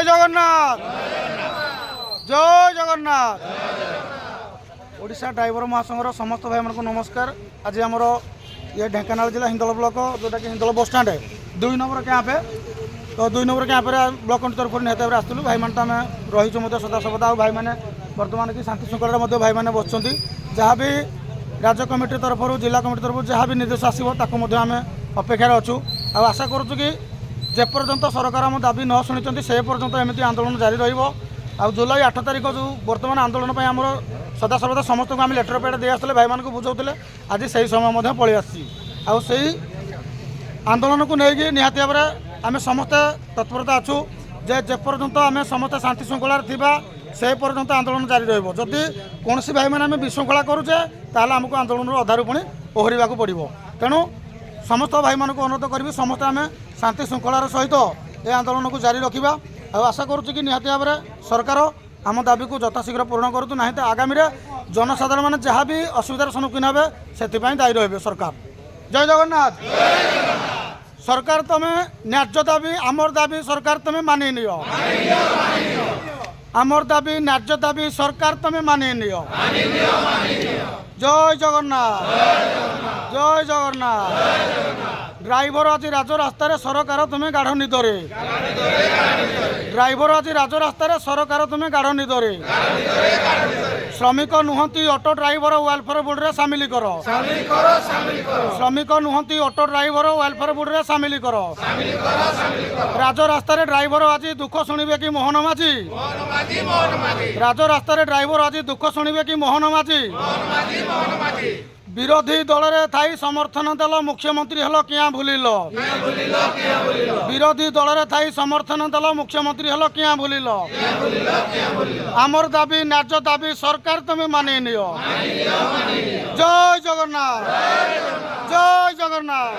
জয় জগন্নাথ জয় Jagannath Odisha driver महासंघर समस्त भाई मानक नमस्कार। आज आमर ये ढेंकानाल जिला हिंदोल ब्लॉक जोटा कि हिंदोल बस स्टैंड है 2 नंबर कैंप है। तो 2 नंबर कैंप ब्लॉक तरफ निहत भाव आसलु भाई मैंने आम रही सदा सबदा और भाई मैंने बर्तमान कि शांति श्रृंखला भाई मैंने बसुँच जहाँ भी राज्य कमिटी तरफ जिला कमिटी तरफ जहाँ भी निर्देश आसो आम अपेक्षार अच्छू आशा करुँ कि जेपर्यंत सरकार आम दाबी न शुणी से पर्यंत एमती आंदोलन जारी रहा। जुलाई 8 तारिख जो बर्तमान आंदोलन आम सदा सर्वदा समस्त को आम लेटर पैड दे आसले भाई मानक बुझाऊे आज से समय पलि आसी आंदोलन को लेकिन निहाती भाव में आम समस्ते तत्परता अच्छू जेपर्यंत आम समस्त शांति श्रृंखलार थिबा से पर्यंत आंदोलन जारी रहिबो। जदि कौन भाई मैंने आम विशृंखला करुचे ताहले आमको आंदोलन अधारू पुणी ओहरिबा को पड़िबो। तेणु समस्त भाई मानक अनुरोध करी समस्त आम शांति श्रृंखलार सहित ए आंदोलन को जारी रखा। आशा करुच्ची कि निहाती भाव में सरकार आम दाबी को यथाशीघ्र पूरण करूँ ना तो आगामी जनसाधारण मैंने जहाँ भी असुविधार सम्मुखीन हे से दायी रही सरकार। जय जगन्नाथ। सरकार तुम्हें न्याय्य दाबी आमर दाबी सरकार तुम्हें मानि नियो आमर दाबी न्याय्य दाबी सरकार तुम्हें मानि नियो। जय जगन्नाथ जय जगन्नाथ। ड्राइवर आज राज रास्तार सरकार तुम्हें गाढ़ निदरे ड्राइवर आज राज रास्तार सरकार तुम्हें गाढ़ निदरे। श्रमिक नुहति ऑटो ड्राइवर वेलफेयर बोर्ड रे सामिल करो श्रमिक नुहति ऑटो ड्राइवर वेलफेयर बोर्ड रे सामिल करो। राज रास्तार ड्राइवर आज दुख शुणिबे कि मोहन माझी राज रास्तार ड्राइवर आज दुख शुणिबे कि मोहन माझी। विरोधी दल रे थाई समर्थन देल मुख्यमंत्री हलो किया भूलिल विरोधी दल रे थाई समर्थन देल मुख्यमंत्री हलो किया भूलिल। आमर दाबी न्याय्य दाबी सरकार तुम्हें मानि नियो। जय जगन्नाथ जय जगन्नाथ।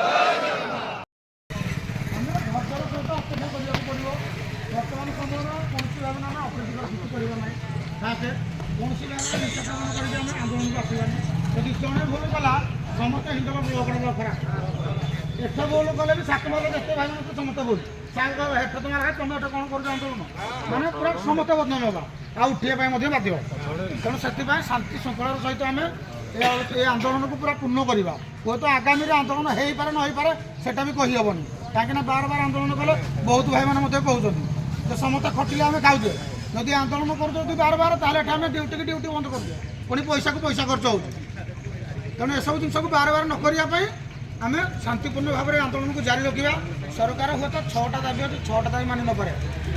जदि जड़े भूल कला समस्त हिंदोल ब्लॉक खराब एठ भूल कले भी 7 मार देखते भाई मैं समस्त भूल हेठ तुम्हारा है तुम कौन कर आंदोलन माने पूरा समस्त बदनाम होगा आ उठे बाध्य। तेणु से शांति श्रृंखलार सहित आम ये आंदोलन को पूरा पूर्ण करवा। हूँ तो आगामी आंदोलन हो पारे न हो पारे सेटा भी कहीहबनी कहीं बार बार आंदोलन कले बहुत भाई मैंने कहते समस्त खटिले आम खाऊे जदि आंदोलन कर बार बार ताले आम ड्यूटी की ड्यूटी बंद कर पुणी पैसा को पैसा खर्च हो। तेणु यू जिन को बार बार न करने आम शांतिपूर्ण भाव में आंदोलन को जारी रखा। सरकार हुए तो 6टा दाबी अच्छी 6टा दाबी मानि न पारे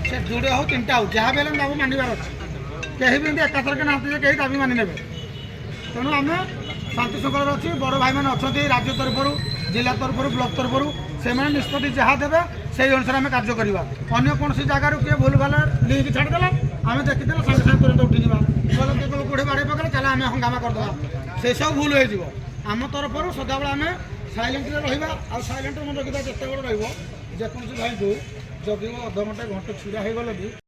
से 2टा हो 3टा हो जहाँ भी दाबी मानवार अच्छे कहीं भी एकाथरक ना कहीं दाबी मानि ने। तेणु आम शांति श्रृंखला अच्छी बड़ भाई मैंने अच्छा राज्य तरफ जिला तरफ ब्लॉक तरफ से निष्पत्ति जहाँ देवे से अनुसार आम कार्य करवा। अन्य कौन जगार किए भूल भाल लिंक छाड़देला आम देखीदे सागे सागे तुरंत उठिजा कौटे बाड़े पकड़े चल आम हंगामा करदे से सब भूल हो आम तरफ सदाबे आम साइलेंट रहा आ साइलेंट मन रखा जिते बड़ रजेकोसी भाई को जगह अध घंटे घंटे छुड़ा हो गले भी